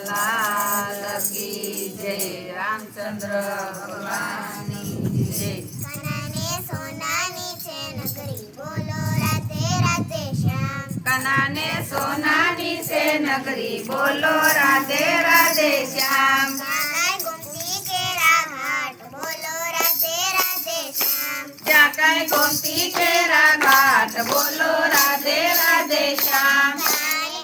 लाल की जय। रामचंद्र भगवान की जय। कनाने सोनानी छे नगरी बोलो राधे राधे श्याम। कनाने सोनानी से नगरी बोलो राधे राधे श्याम। जाकाय गोमती केरा घाट बोलो राधे राधे श्याम। जाकाय गोमती केरा घाट बोलो राधे राधे श्याम।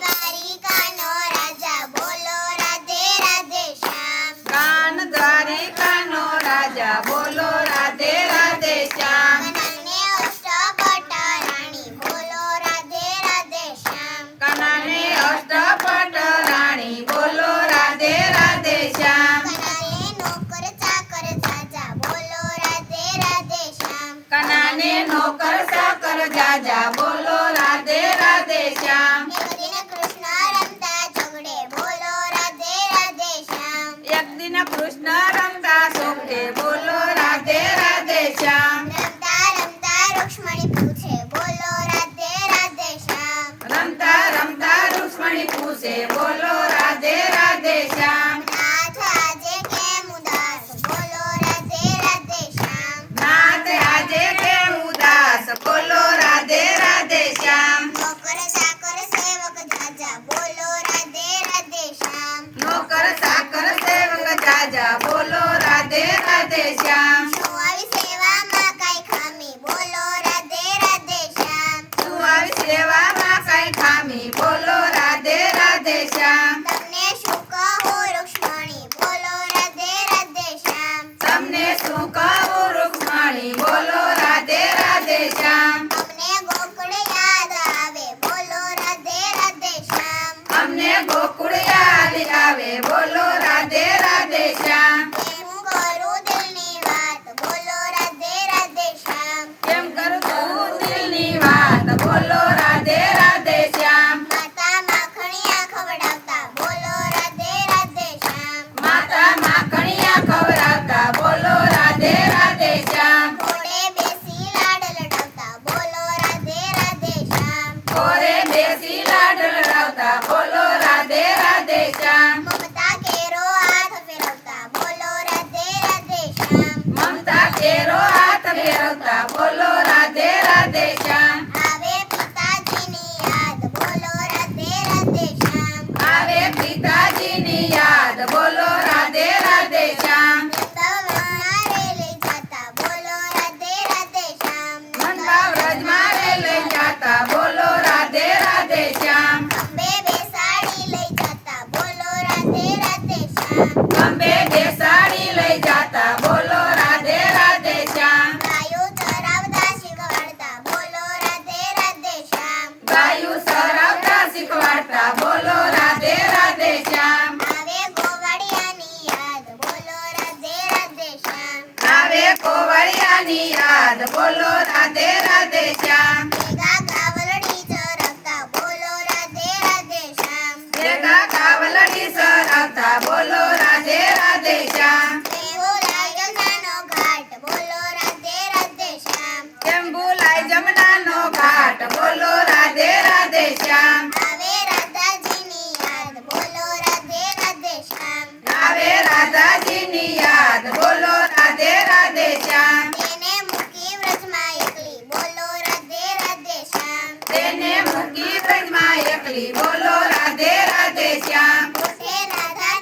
द्वारिकानो राजा बोलो राधे राधे श्याम। कान द्वारिकानो राजा बोलो राधे राधे श्याम। कनाने अष्टपट राणी बोलो राधे राधे श्याम। कनाने अष्टपट राणी बोलो राधे राधे श्याम। कनाने नौकर चाकर जाजा बोलो राधे राधे श्याम। कनाने नौकर चाकर जाजा बोलो राधे राधे श्याम। एक दिन कृष्ण रमता झगड़े बोलो राधे राधे श्याम। एक दिन कृष्ण रमता सोखे बोलो राधे राधे श्याम। रमता रमता रुक्ष्मणी पूछे बोलो राधे राधे श्याम। रमता रमता रुक्ष्मणी पूछे बोलो राधे राधे श्याम। नाथ आजे केम उदास बोलो राधे राधे श्याम। नाथ आजे के उदास बोलो राधे राधे श्याम। नौकर चाकर सेवक जाजा बोलो राधे राधे श्याम। नौकर चाकर सेवक जाजा बोलो राधे राधे श्याम। શું આવી સેવામાં કાંઈ ખામી બોલો રાધે રાધે શ્યામ। તું આવી સેવામાં કઈ ખામી બોલો રાધે રાધે શ્યામ। તમને શું કહું રૂક્ષ્મણી બોલો રાધે રાધે શ્યામ। તમને શું કહું રૂક્ષ્મણી બોલો રાધે રાધે શ્યામ। અમને ગોકુળ યાદ આવે બોલો રાધે રાધે શ્યામ। અમને ગોકુળ યાદ આવે બોલો રાધે રાધે શ્યામ। કેમ કરું દિલની વાત બોલો રાધે રાધે શ્યામ। કેમ કરું તું દિલની વાત બોલો રાધે રાધે શ્યામ। માતા માખણિયા ખવડાવતા બોલો રાધે રાધે શ્યામ। માતા માખણિયા ખવડાવતા બોલો રાધે રાધે શ્યામ। ઘોડે બેસી લાડ લડાવતા બોલો રાધે રાધે શ્યામ। ઘોરે બેસી લાડ લડાવતા બોલો રાધે રાધે શ્યામ। મમતા કેરો હાથ ફેરવતા બોલો રાધે રાધે શ્યામ। મમતા કેરો હાથ ફેરવતા બોલો રાધે રાધે શ્યામ। આવે પિતાજીની યાદ બોલો રાધે રાધે શ્યામ। આવે પિતાજીની યાદ બોલો રાધે રાધે શ્યામ। વૃંદાવનમાં રે લઈ જાતા બોલો રાધે રાધે શ્યામ। મનવા વ્રજમાં રે લઈ જાતા બોલો રાધે રાધે શ્યામ। અંબે બેસાડી લઈ જાતા બોલો રાધે રાધે શ્યામ। અંબે બેસાડી લઈ જાતા બોલો રાધે રાધે શ્યામ। ગાયો ચરાવતા શીખવાડતા બોલો રાધે રાધે શ્યામ। ગાયું સરાવતા શીખવાડતા બોલો રાધે રાધે શ્યામ। આવે ગોવાળિયાની યાદ બોલો રાધે રાધે શ્યામ। આવે કોવળિયાની યાદ બોલો રાધે રાધે શ્યામ। ભેગા કાવલડી ચરવતા બોલો રાધે રાધે શ્યામ। ભેગા કાવલડી સરાવતા બોલો રાધે રાધે શ્યામ। એવો લાગ્યો નાનો ઘાટ બોલો રાધે રાધે શ્યામ। કેમ ભૂલાય જમનાનો ઘાટ બોલો રાધે રાધે શ્યામ। આવે રાધાજીની યાદ બોલો રાધે રાધે શ્યામ। આવે રાધાજીની યાદ બોલો રાધે રાધે શ્યામ। તેને મૂકી વ્રજમાં એકલી બોલો રાધે રાધે શ્યામ। તેને મૂકી વ્રજમાં એકલી બોલો રાધે રાધે શ્યામ। ઓઠે રાધા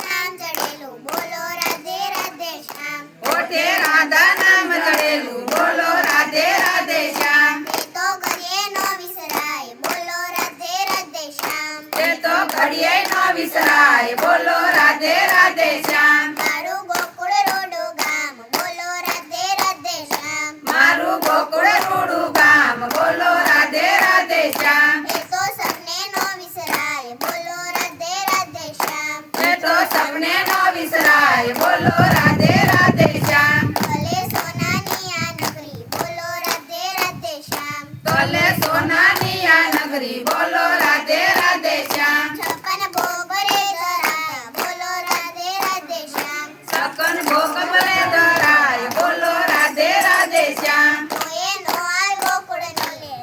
નામ ચડેલું બોલો રાધે રાધે શ્યામ। ઓઠે રાધા નામ ચડેલું બોલો રાધે રાધે શ્યામ। તે તો ઘડીએ નો વિસરાય બોલો રાધે રાધે શ્યામ। તે તો ઘડીએ ન વિસરાય બોલો રાધે રાધે શ્યામ। મારું ગોકુળ રોડું ગામ બોલો રાધે રાધે શ્યામ। મારું ગોકુળ રૂડું ગામ બોલો રાધે રાધે શ્યામ। એ તો સપને નો વિસરાય બોલો રાધે રાધે શ્યામ। તે તો સપને ન વિસરાય બોલો રાધે રાધે શ્યામ। ભલે સોનાની આ નગરી બોલો રાધે રાધે શ્યામ। તલે સોનાની આ નગરી બોલો રાધે રાધે શ્યામ। છપ્પન ભોગ રે ધરાતા બોલો રાધે રાધે શ્યામ। સકન ભોગ ભલે ધરાય બોલો રાધે રાધે શ્યામ। તોય નો આવે ગોકુળ તોય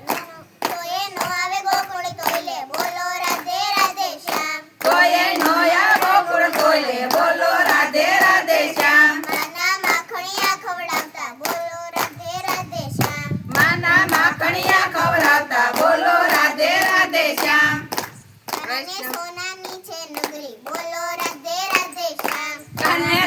નો આવે ગોકુળ તોય લે બોલો રાધે રાધે અને સોનાની છે નગરી બોલો રાધે રાધે શ્યામ કને